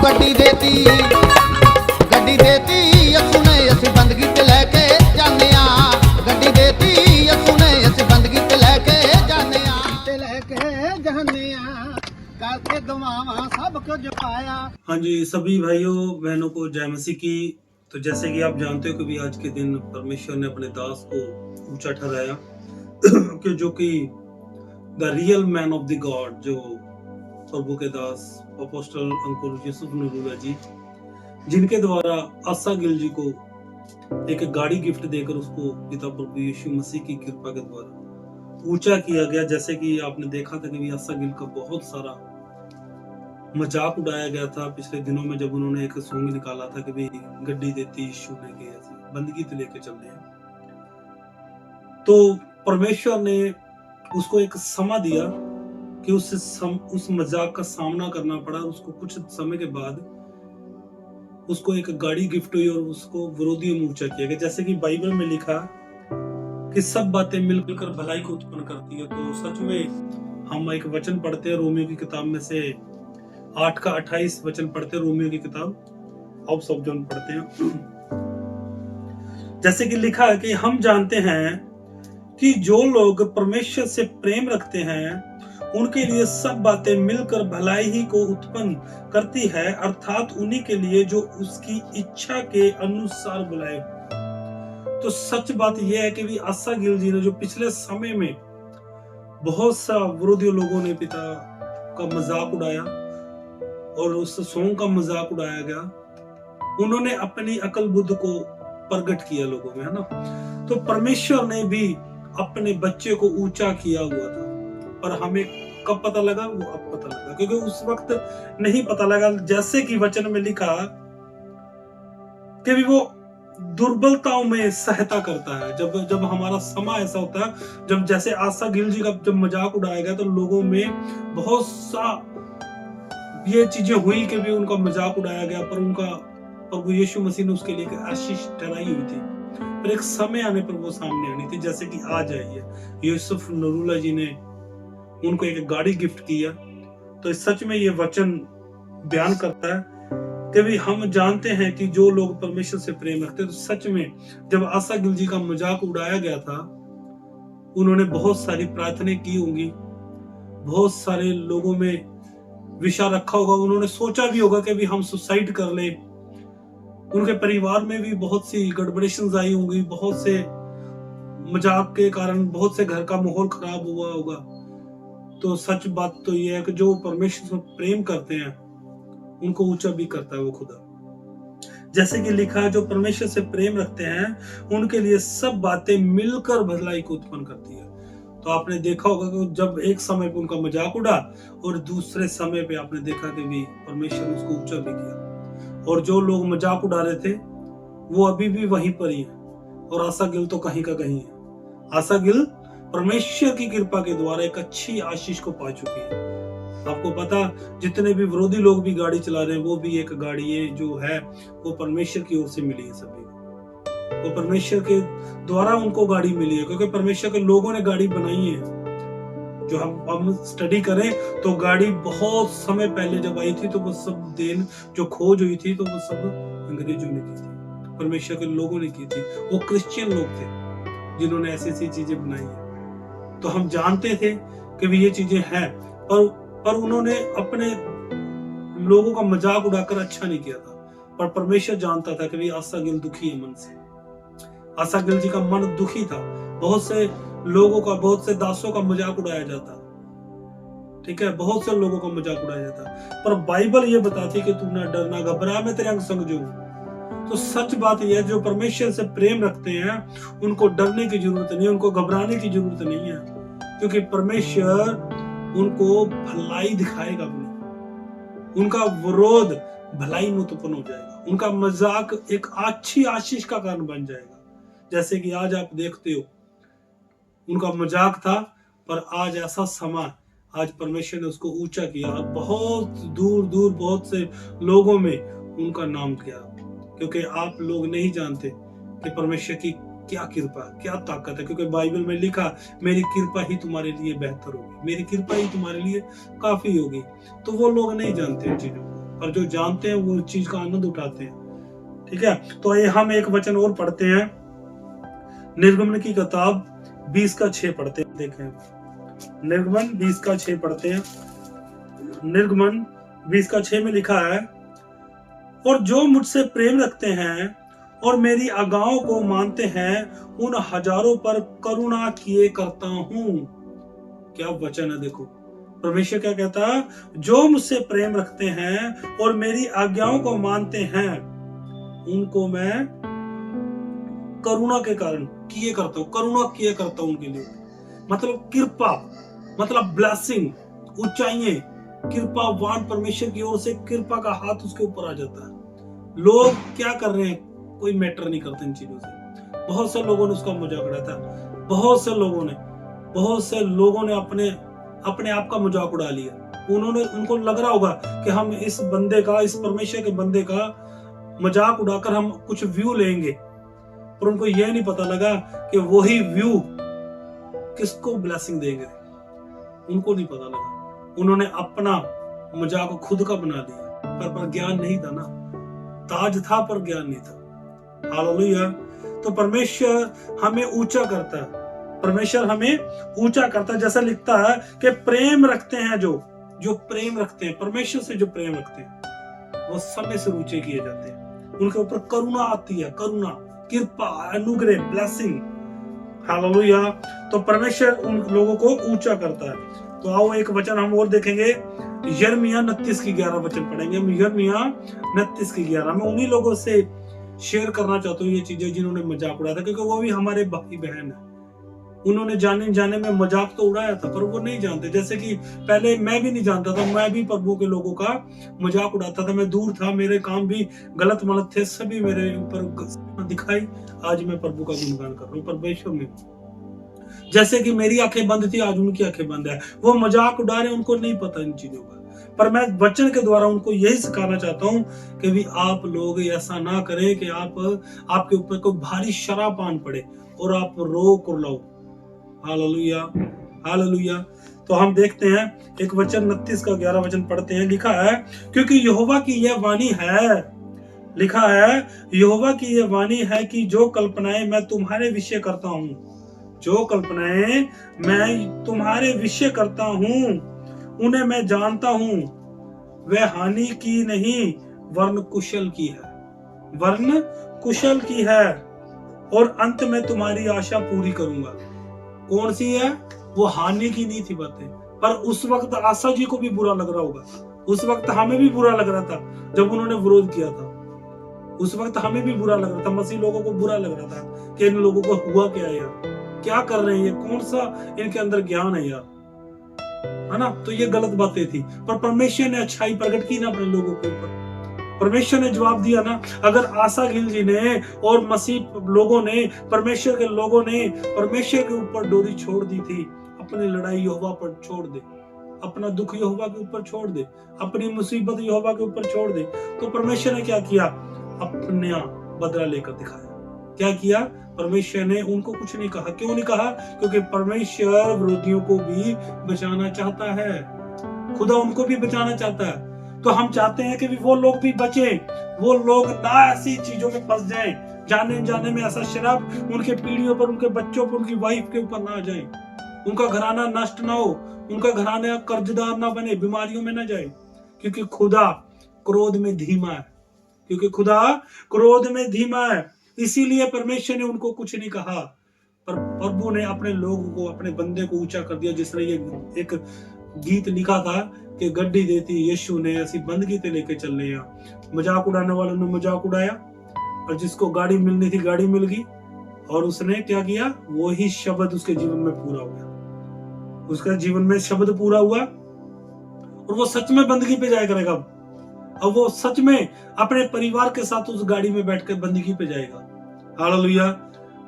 गड्डी देती यसू ने असी बंदगी ते लैके जाने गड्डी देती यसू ने असी बंदगी ते लैके जाने करके गवावा सब कुछ पाया। हाँ जी, सभी भाइयों बहनों को जय मसीह की। तो जैसे कि आप जानते हो कि भी आज के दिन परमेश्वर ने अपने दास को ऊंचा ठहराया कि जो कि the real man of the God, जो प्रभु के दास अपोस्टल अंकुर यूसुफ नरूला जी, जिनके द्वारा आसा गिल जी को एक गाड़ी गिफ्ट देकर उसको पिता प्रभु यीशु मसीह की कृपा के द्वारा ऊंचा किया गया। जैसे कि आपने देखा था कि आसा गिल का बहुत सारा मजाक उड़ाया गया था पिछले दिनों में, जब उन्होंने एक सॉन्ग निकाला था कि भी गड्डी देती यीशु ने के ऐसी बंदगी तो लेके चलने हैं। तो परमेश्वर ने उसको एक समा दिया कि उस मजाक का सामना करना पड़ा। उसको कुछ समय के बाद उसको एक गाड़ी गिफ्ट हुई और उसको विरोधियों में ऊंचा किया गया। जैसे कि बाइबल में लिखा कि सब बातें मिलकर भलाई को उत्पन्न करती है। तो सच में हम एक वचन पढ़ते हैं रोमियो की किताब में से 8 का 28 वचन पढ़ते हैं, रोमियो की किताब अब सब जन पढ़ते हैं। जैसे कि लिखा है कि हम जानते हैं कि जो लोग परमेश्वर से प्रेम रखते हैं उनके लिए सब बातें मिलकर भलाई ही को उत्पन्न करती है, अर्थात उन्हीं के लिए जो उसकी इच्छा के अनुसार बुलाए। तो सच बात यह है कि भी आसा गिल जी ने जो पिछले समय में बहुत सा विरोधी लोगों ने पिता का मजाक उड़ाया और उस सॉन्ग का मजाक उड़ाया गया, उन्होंने अपनी अकल बुद्ध को प्रकट किया लोगों में, है ना। तो परमेश्वर ने भी अपने बच्चे को ऊंचा किया हुआ था, पर हमें कब पता लगा? वो अब पता लगा, क्योंकि उस वक्त नहीं पता लगा। जैसे कि वचन में लिखा कि भी वो दुर्बलताओं में सहायता करता है। जब हमारा समा ऐसा होता है, जब जैसे आसा गिल जी का जब मजाक उड़ाया गया तो लोगों में बहुत सा ये चीजें हुई कि भी उनका मजाक उड़ाया गया, पर उनका प्रभु यीशु मसीह ने उसके लिए आशीष ठहराई हुई थी। पर एक समय आने पर वो सामने आनी थी। जैसे कि आज आई है, यूसुफ नरूला जी ने उनको एक गाड़ी गिफ्ट किया। तो सच में ये वचन बयान करता है कि भी हम जानते हैं कि जो लोग परमेश्वर से प्रेम रखते हैं। तो सच में जब आसा गिल जी का मजाक उड़ाया गया था, उन्होंने बहुत सारी प्रार्थनाएं की होंगी, बहुत सारे लोगों में विचार रखा होगा, उन्होंने सोचा भी होगा कि भी हम सुसाइड कर ले। उनके परिवार में भी बहुत सी गड़बड़ेशंस आई होंगी, बहुत से मजाक के कारण बहुत से घर का माहौल खराब हुआ होगा। तो सच बात तो यह है कि जो परमेश्वर से प्रेम करते हैं उनको ऊंचा भी करता है वो खुदा। जैसे कि लिखा है, जो परमेश्वर से प्रेम रखते हैं उनके लिए सब बातें मिलकर भलाई को उत्पन्न करती है। तो आपने देखा होगा कि जब एक समय पे उनका मजाक उड़ा और दूसरे समय पे आपने देखा कि भी परमेश्वर ने उसको ऊंचा भी किया। और जो लोग मजाक उड़ा रहे थे वो अभी भी वहीं पर ही है, और आसा गिल तो कहीं का कहीं है। आसा गिल परमेश्वर की कृपा के द्वारा एक अच्छी आशीष को पा चुकी है। आपको पता, जितने भी विरोधी लोग भी गाड़ी चला रहे हैं वो भी एक गाड़ी है जो है वो परमेश्वर की ओर से मिली है सभी को। वो परमेश्वर के द्वारा उनको गाड़ी मिली है, क्योंकि परमेश्वर के लोगों ने गाड़ी बनाई है। जो हम स्टडी करें तो गाड़ी बहुत समय पहले जब आई थी तो वो सब दिन जो खोज हुई थी तो वो सब अंग्रेजों ने की थी, परमेश्वर के लोगों ने की थी। वो क्रिश्चियन लोग थे जिन्होंने ऐसी ऐसी चीजें बनाई है। तो हम जानते थे कि भी ये चीजें हैं, पर उन्होंने अपने लोगों का मजाक उड़ाकर अच्छा नहीं किया था। पर परमेश्वर जानता था कि भी आसा गिल दुखी है मन से। आसा गिल जी का मन दुखी था। बहुत से लोगों का, बहुत से दासों का मजाक उड़ाया जाता, ठीक है, बहुत से लोगों का मजाक उड़ाया जाता, पर बाइबल ये बताती कि तू ना डर ना घबरा, मैं तेरे संग जो हूं। तो सच बात यह है, जो परमेश्वर से प्रेम रखते हैं उनको डरने की जरूरत नहीं, उनको घबराने की जरूरत नहीं है, क्योंकि परमेश्वर उनको भलाई दिखाएगा अपनी। उनका विरोध भलाई में उत्पन्न हो जाएगा, उनका मजाक एक अच्छी आशीष का कारण बन जाएगा। जैसे कि आज आप देखते हो, उनका मजाक था, पर आज ऐसा समा, आज परमेश्वर ने उसको ऊंचा किया और बहुत दूर दूर बहुत से लोगों में उनका नाम किया। क्योंकि आप लोग नहीं जानते कि परमेश्वर की क्या कृपा, क्या ताकत है, क्योंकि बाइबल में लिखा, मेरी कृपा ही तुम्हारे लिए बेहतर होगी, मेरी कृपा ही तुम्हारे लिए काफी होगी। तो वो लोग नहीं जानते इन चीजों को। और जो जानते हैं वो चीज का आनंद उठाते हैं। ठीक है, तो ये हम एक वचन और पढ़ते हैं, निर्गमन की किताब 20:6 पढ़ते हैं। देखें, निर्गमन 20:6 पढ़ते हैं। निर्गमन 20:6 में लिखा है, और जो मुझसे प्रेम रखते हैं और मेरी आज्ञाओं को मानते हैं उन हजारों पर करुणा किए करता हूं। क्या वचन है, देखो परमेश्वर क्या कहता है, जो मुझसे प्रेम रखते हैं और मेरी आज्ञाओं को मानते हैं उनको मैं करुणा के कारण किए करता हूं, करुणा किए करता हूं उनके लिए। मतलब कृपा, मतलब ब्लेसिंग, ऊंचाइयां, कृपावान परमेश्वर की ओर से कृपा का हाथ उसके ऊपर आ जाता है। लोग क्या कर रहे हैं, कोई मैटर नहीं करते इन चीजों से। बहुत से लोगों ने उसका मजाक उड़ाया था, बहुत से लोगों ने अपने आप का मजाक उड़ा लिया। उनको लग रहा होगा कि हम इस बंदे का, इस परमेश्वर के बंदे का मजाक उड़ाकर हम कुछ व्यू लेंगे, पर उनको यह नहीं पता लगा कि वही व्यू किसको ब्लेसिंग देंगे। उनको नहीं पता लगा, उन्होंने अपना मजाक खुद का बना दिया। पर ज्ञान नहीं था ना, ताज था पर ज्ञान नहीं था। हालेलुया। तो परमेश्वर हमें ऊंचा करता है, परमेश्वर हमें ऊंचा करता है। जैसा लिखता है कि प्रेम रखते हैं, जो प्रेम रखते हैं, परमेश्वर से जो प्रेम रखते हैं वो समय से ऊंचे किए जाते हैं। उनके ऊपर करुणा आती है, करुणा, कृपा, अनुग्रह, ब्लेसिंग। हालेलुया। तो परमेश्वर उन लोगों को ऊंचा करता है। तो आओ एक वचन हम और देखेंगे, यिर्मयाह 29:11 वचन पढ़ेंगे। हम यिर्मयाह 29:11 में उन्हीं लोगों से शेयर करना चाहता हूँ ये चीजें जिन्होंने मजाक उड़ाया था, क्योंकि वो भी हमारे भाई बहन है। उन्होंने जाने में मजाक तो उड़ाया था, पर वो नहीं जानते। जैसे कि पहले मैं भी नहीं जानता था, मैं भी प्रभु के लोगों का मजाक उड़ाता था, मैं दूर था, मेरे काम भी गलत मलत थे, सभी मेरे ऊपर दिखाई। आज मैं प्रभु का गुणगान कर रहा हूँ परमेश्वर में। जैसे कि मेरी आंखें बंद थी, आज उनकी आंखें बंद है। वो मजाक उड़ा रहे, उनको नहीं पता इन चीजों का, पर मैं वचन के द्वारा उनको यही सिखाना चाहता हूँ कि भी आप लोग ऐसा ना करें कि आपके ऊपर कोई भारी शराब पान पड़े और आप रो कुरलाओ। Hallelujah, hallelujah. तो हम देखते हैं एक वचन 29:11 वचन पढ़ते हैं। लिखा है, क्योंकि यहोवा की यह वाणी है, लिखा है, यहोवा की यह वाणी है कि जो कल्पनाएं मैं तुम्हारे विषय करता हूं, जो कल्पनाएं मैं तुम्हारे विषय करता हूं उन्हें मैं जानता हूं, वह हानि की नहीं वरन कुशल की है, वरन कुशल की है, और अंत में तुम्हारी आशा पूरी करूंगा। कौन सी है वो? हानि की नहीं थी बातें, पर उस वक्त आशा जी को भी बुरा लग रहा होगा, उस वक्त हमें भी बुरा लग रहा था जब उन्होंने विरोध किया था। उस वक्त हमें भी बुरा लग रहा था, मसीह लोगों को बुरा लग रहा था कि इन लोगों को हुआ क्या यार, क्या कर रहे हैं, कौन सा इनके अंदर ज्ञान है यार, है ना। तो ये गलत बातें थी, पर परमेश्वर ने अच्छाई प्रकट की ना अपने लोगों के ऊपर। परमेश्वर ने जवाब दिया ना। अगर आशा गिल जी ने और मसीह लोगों ने, परमेश्वर के लोगों ने परमेश्वर के ऊपर डोरी छोड़ दी थी, अपनी लड़ाई यहोवा पर छोड़ दे, अपना दुख यहोवा के ऊपर छोड़ दे, अपनी मुसीबत यहोवा के ऊपर छोड़ दे, तो परमेश्वर ने क्या किया? अपना बदला लेकर दिखाया। क्या किया? परमेश्वर ने उनको कुछ नहीं कहा। क्यों नहीं कहा? क्योंकि परमेश्वर विरोधियों को भी बचाना चाहता है, खुदा उनको भी बचाना चाहता है। तो हम चाहते हैं कि वो लोग भी बचे, वो लोग ना ऐसी चीजों में फंस जाएं, जाने में ऐसा शराब उनके पीढ़ियों पर, उनके बच्चों पर, उनकी वाइफ के ऊपर ना जाए, उनका घराना नष्ट ना हो, उनका घराना कर्जदार ना बने, बीमारियों में ना जाए, क्योंकि खुदा क्रोध में धीमा है, क्योंकि खुदा क्रोध में धीमा है। इसीलिए परमेश्वर ने उनको कुछ नहीं कहा, पर प्रभु ने अपने लोगों को, अपने बंदे को ऊंचा कर दिया। जिसने ये एक गीत लिखा था कि गड्डी देती यीशु ने, ऐसी बंदगी ते लेके चल रहे हैं। मजाक उड़ाने वालों ने मजाक उड़ाया, और जिसको गाड़ी मिलनी थी गाड़ी मिल गई, और उसने क्या किया? वही शब्द उसके जीवन में पूरा हुआ, उसका जीवन में शब्द पूरा हुआ, और वो सच में बंदगी पे जाया करेगा। अब वो सच में अपने परिवार के साथ उस गाड़ी में बैठकर बंदगी पे जाएगा। हालेलुया।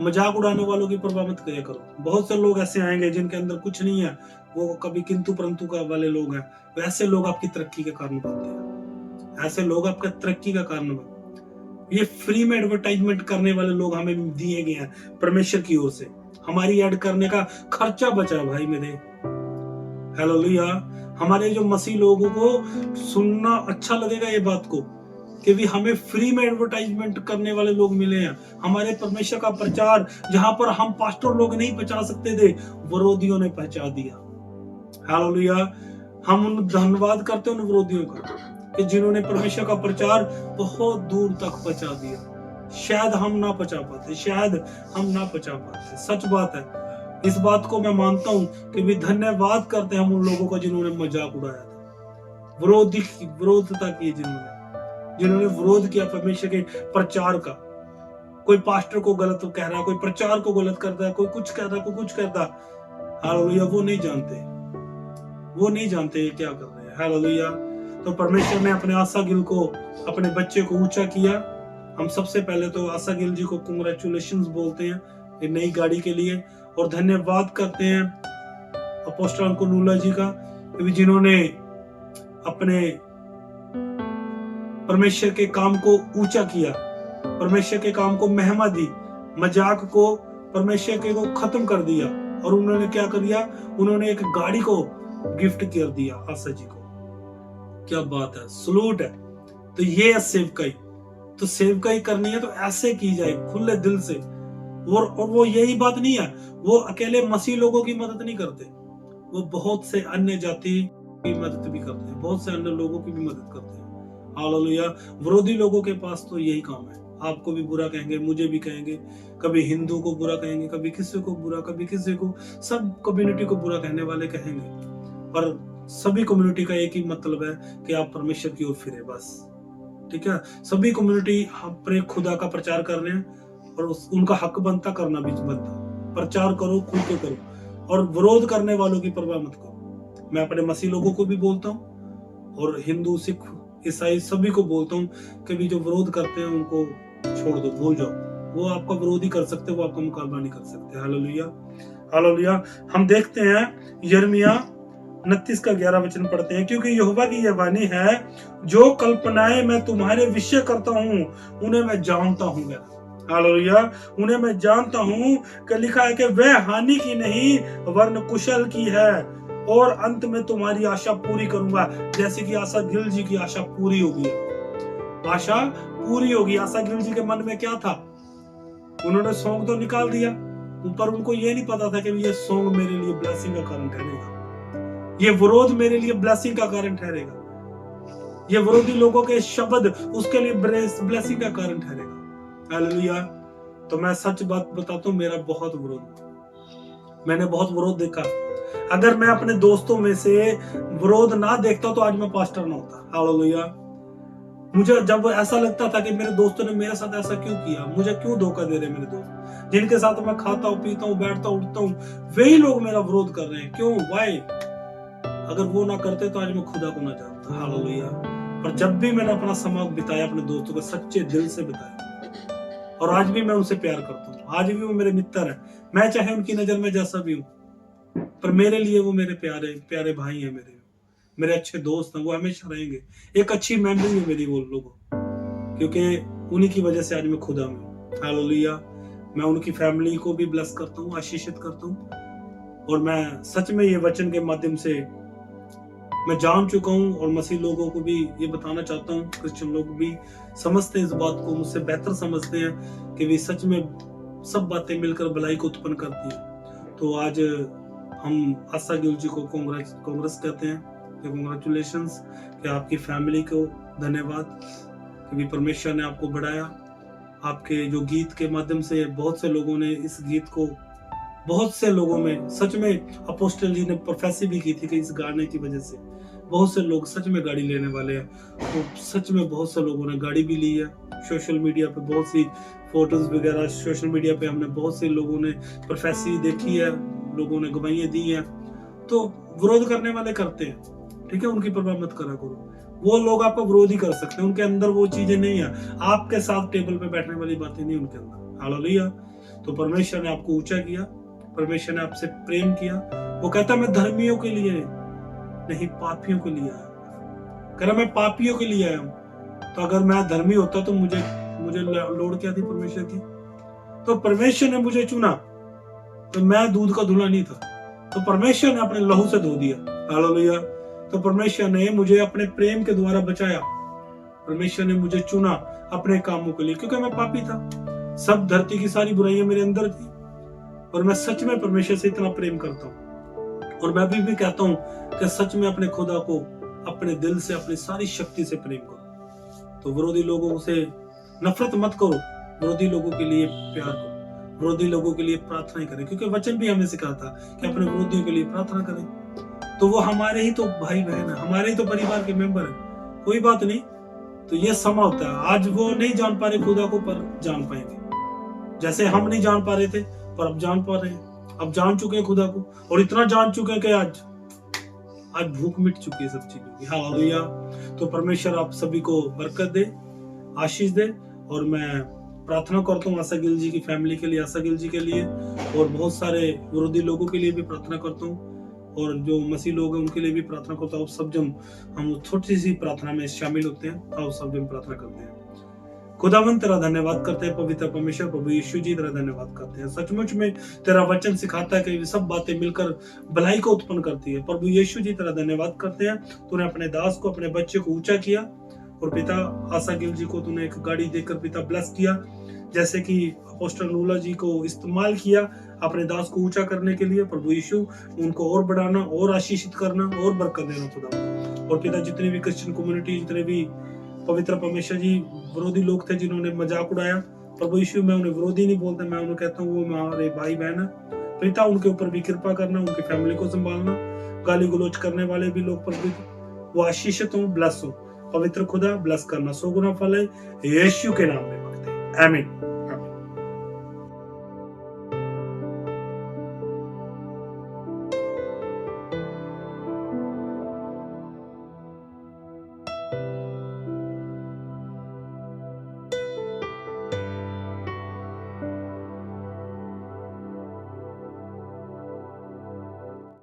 मजाक उड़ाने वालों की परवाह मत किया करो। बहुत से लोग ऐसे आएंगे जिनके अंदर कुछ नहीं है, वो कभी किंतु परंतु का वाले लोग हैं। वैसे लोग आपकी तरक्की के कारण बनते हैं, ऐसे लोग आपका तरक्की का कारण बनते। ये फ्री में एडवर्टाइजमेंट करने वाले लोग हमें दिए गए हैं परमेश्वर की ओर से, हमारी ऐड करने का खर्चा बचा भाई मेरे। हालेलुया। हमारे जो मसीह लोगों को सुनना अच्छा लगेगा ये बात को कि भी हमें फ्री में एडवर्टाइजमेंट करने वाले लोग मिले हैं। हमारे परमेश्वर का प्रचार जहां पर हम पास्टर लोग नहीं पहुंचा सकते थे, विरोधियों ने पहुंचा दिया। हालेलुया। हम उन धन्यवाद करते हैं उन विरोधियों का कि जिन्होंने परमेश्वर का प्रचार बहुत दूर तक पहुंचा दिया। शायद हम ना पहुंचा पाते, सच बात है। इस बात को मैं मानता हूं कि भी धन्यवाद करते हैं हम उन लोगों का जिन्होंने मजाक उड़ाया था, विरोधता की, जिन्होंने विरोध किया परमेश्वर के प्रचार का। कोई पास्टर को गलत कह रहा है, कोई प्रचार को गलत करता है, कोई कुछ कहता है, कोई कुछ करता। हालेलुया। वो नहीं जानते ये क्या कर रहे हैं। हालेलुया। तो परमेश्वर ने अपने आशा गिल को, अपने बच्चे को ऊंचा किया। हम सबसे पहले तो आशा गिल जी को कांग्रेचुलेशंस बोलते हैं एक नई गाड़ी के लिए, और धन्यवाद करते हैं अपोस्टल अंकुर नूला जी का, जिन्होंने अपने परमेश्वर के काम को ऊंचा किया, परमेश्वर के काम को महिमा दी, मजाक को परमेश्वर के को खत्म कर दिया। और उन्होंने क्या कर दिया, उन्होंने एक गाड़ी को गिफ्ट कर दिया आशा जी को। क्या बात है, सलूट है। तो ये है सेवकाई। तो सेवकाई करनी है तो ऐसे की जाए खुले दिल से। और वो यही बात नहीं है, वो अकेले मसीह लोगों की मदद नहीं करते, वो बहुत से अन्य जाति की मदद भी करते हैं, बहुत से अन्य लोगों की भी मदद करते हैं। हालेलुया। विरोधी लोगों के पास तो यही काम है, आपको भी बुरा कहेंगे, मुझे भी कहेंगे, कभी हिंदू को बुरा कहेंगे, कभी किसी को बुरा, कभी किसी को, सब कम्युनिटी को बुरा कहने वाले कहेंगे। पर सभी कम्युनिटी का एक ही मतलब है कि आप परमेश्वर की ओर फिरे, बस। ठीक है। सभी कम्युनिटी अपने खुदा का प्रचार कर रहे हैं और उनका हक बनता, करना भी बनता। प्रचार करो, खुल के करो, और विरोध करने वालों की परवाह मत करो। मैं अपने मसीह लोगों को भी बोलता हूँ और हिंदू, सिख, ईसाई सभी को बोलता हूँ कि भी जो विरोध करते हैं उनको छोड़ दो, भूल जाओ। वो आपका विरोध ही कर सकते, वो आपका मुकाबला नहीं कर सकते। हालेलुया। हालेलुया। हम देखते हैं यिर्मयाह 29 का 11 वचन पढ़ते हैं, क्योंकि यहोवा की यह वाणी है, जो कल्पनाएं मैं तुम्हारे विषय करता हूँ उन्हें मैं जानता हूँ। हालेलुया। उन्हें मैं जानता हूँ कि लिखा है कि वह हानि की नहीं वरन कुशल की है, और अंत में तुम्हारी आशा पूरी करूंगा। जैसे कि आशा गिल जी की आशा पूरी होगी, आशा पूरी होगी। आशा गिल जी के मन में क्या था, उन्होंने सॉन्ग तो निकाल दिया, पर उनको ये नहीं पता था कि ये सॉन्ग मेरे लिए ब्लेसिंग का कारण ठहरेगा, ये विरोध मेरे लिए ब्लेसिंग का कारण ठहरेगा, ये विरोधी लोगों के शब्द उसके लिए ब्लेसिंग का कारण ठहरेगा। हालेलुया। तो मैं सच बात बताता हूँ, मेरा बहुत विरोध, मैंने बहुत विरोध देखा। अगर मैं अपने दोस्तों में से विरोध ना देखता तो आज मैं पास्टर ना होता। हालेलुया। मुझे जब ऐसा लगता था कि मेरे दोस्तों ने मेरे साथ ऐसा क्यों किया, मुझे क्यों धोखा दे रहे मेरे दोस्त, जिनके साथ मैं खाता हूँ, पीता हूँ, बैठता हूँ, उठता हूँ, वही लोग मेरा विरोध कर रहे हैं, क्यों, वाई? अगर वो ना करते तो आज मैं खुदा को ना जानता। हालेलुया। पर जब भी मैंने अपना समय बिताया अपने दोस्तों के सच्चे दिल से बिताया, और आज भी मैं उनसे प्यार करता हूँ, आज भी वो मेरे मित्र है, मैं चाहे उनकी नजर में जैसा भी हूँ, पर मेरे लिए वो मेरे प्यारे भाई हैं, मेरे अच्छे दोस्त हैं, वो हमेशा रहेंगे। एक अच्छी मेमोरी है मेरी वो लोगों, क्योंकि उन्हीं की वजह से आज मैं खुदा में हूँ। हालेलुया। मैं उनकी फैमिली को भी ब्लेस करता हूँ, आशीषित करता हूँ, और मैं सच में ये वचन के माध्यम से मैं जान चुका हूँ, और मसीह लोगों को भी ये बताना चाहता हूँ, क्रिश्चियन लोग भी समझते हैं इस बात को, मुझसे बेहतर समझते हैं कि वे सच में सब बातें मिलकर भलाई को उत्पन्न करती है। तो आज हम आशा गिल जी को कांग्रेस कहते हैं, कांग्रेचुलेशंस, कि आपकी फैमिली को धन्यवाद कि परमेश्वर ने आपको बढ़ाया। आपके जो गीत के माध्यम से बहुत से लोगों ने इस गीत को, बहुत से लोगों में सच में अपोस्टल जी ने प्रोफेसी भी की थी कि इस गाने की वजह से बहुत से लोग सच में गाड़ी लेने वाले हैं। तो सच में बहुत से लोगों ने गाड़ी भी ली है। सोशल मीडिया पे बहुत सी फोटोज वगैरह, सोशल मीडिया पे हमने बहुत से लोगों ने प्रोफेसी देखी है, लोगों ने गवाहियां दी है। तो विरोध करने वाले करते हैं, ठीक है, उनकी परवाह मत करा करो। वो लोग आपका विरोध ही कर सकते हैं, उनके अंदर वो चीजें नहीं है, आपके साथ टेबल पे बैठने वाली बातें नहीं उनके अंदर। हालेलुया। तो परमेश्वर ने आपको ऊंचा किया, परमेश्वर ने आपसे प्रेम किया। वो कहता मैं धर्मियों के लिए नहीं, पापियों के लिए आया। कह रहा मैं पापियों के लिए आया हूं। तो अगर मैं धर्मी होता तो मुझे लोड़ क्या थी परमेश्वर की? तो परमेश्वर ने मुझे चुना, तो मैं दूध का धुला नहीं था, तो परमेश्वर ने अपने लहू से धो दिया। हालेलुया। तो परमेश्वर ने मुझे अपने प्रेम के द्वारा बचाया। परमेश्वर ने मुझे चुना अपने कामों के लिए, क्योंकि मैं पापी था। सब धरती की सारी बुराइयां मेरे अंदर थी, और मैं सच में परमेश्वर से इतना प्रेम करता हूँ। और मैं अभी भी कहता हूँ कि सच में अपने खुदा को अपने दिल से, अपनी सारी शक्ति से प्रेम करो। तो विरोधी लोगों से नफरत मत करो, विरोधी लोगों के लिए प्यार करो, विरोधी लोगों के लिए प्रार्थना करें, क्योंकि वचन भी हमें सिखाता कि अपने विरोधियों के लिए प्रार्थना करें। तो वो हमारे ही तो भाई बहन है, हमारे ही तो परिवार के मेंबर है। कोई बात नहीं, तो ये समा होता है। आज वो नहीं जान पा रहे खुदा को, पर जान पाएंगे। जैसे हम नहीं जान पा रहे थे, पर अब जान पा रहे हैं। अब जान चुके हैं खुदा को, और इतना जान चुके हैं कि आज भूख मिट चुकी है सब चीजों की। हालेलुया। तो परमेश्वर आप सभी को बरकत दे, आशीष दे। और मैं प्रार्थना करता हूँ आशा गिल जी की फैमिली के लिए, आशा गिल जी के लिए, और बहुत सारे विरोधी लोगों के लिए भी प्रार्थना करता हूँ, और जो मसीह लोग हैं उनके लिए भी प्रार्थना करता हूँ। सब जब हम छोटी सी प्रार्थना में शामिल होते हैं, तो सब जब प्रार्थना करते हैं। खुदावन तेरा धन्यवाद करते हैं, पवित्र परमेश्वर प्रभु यीशु जी तेरा धन्यवाद करते हैं। सचमुच में तेरा वचन सिखाता है कि सब बातें मिलकर भलाई को उत्पन्न करती है। प्रभु यीशु जी तेरा धन्यवाद करते हैं, तूने अपने दास को, अपने बच्चे को ऊंचा किया, और पिता आशा गिल जी को तूने एक गाड़ी देकर पिता ब्लेस किया, जैसे कि अपोस्टल नूला जी को इस्तेमाल किया अपने दास को ऊंचा करने के लिए। प्रभु यीशु उनको और बढ़ाना, और आशीषित करना, और बरकत देना खुदा। और पिता जितने भी क्रिश्चियन कम्युनिटी, जितने भी पवित्र परमेश्वर जी विरोधी लोग थे जिन्होंने मजाक उड़ाया, प्रभु यीशु मैं उन्हें विरोधी नहीं बोलता, मैं उन्हें कहता हूँ वो हमारे भाई बहन है। पिता उनके ऊपर भी कृपा करना, उनकी फैमिली को संभालना, गाली गलौज करने वाले भी लोग पर भी वो आशीषित हो, ब्लेस हो। पवित्र खुदा ब्लेस करना, 100 गुना फल है, यीशु के नाम में मांगते हैं, आमीन।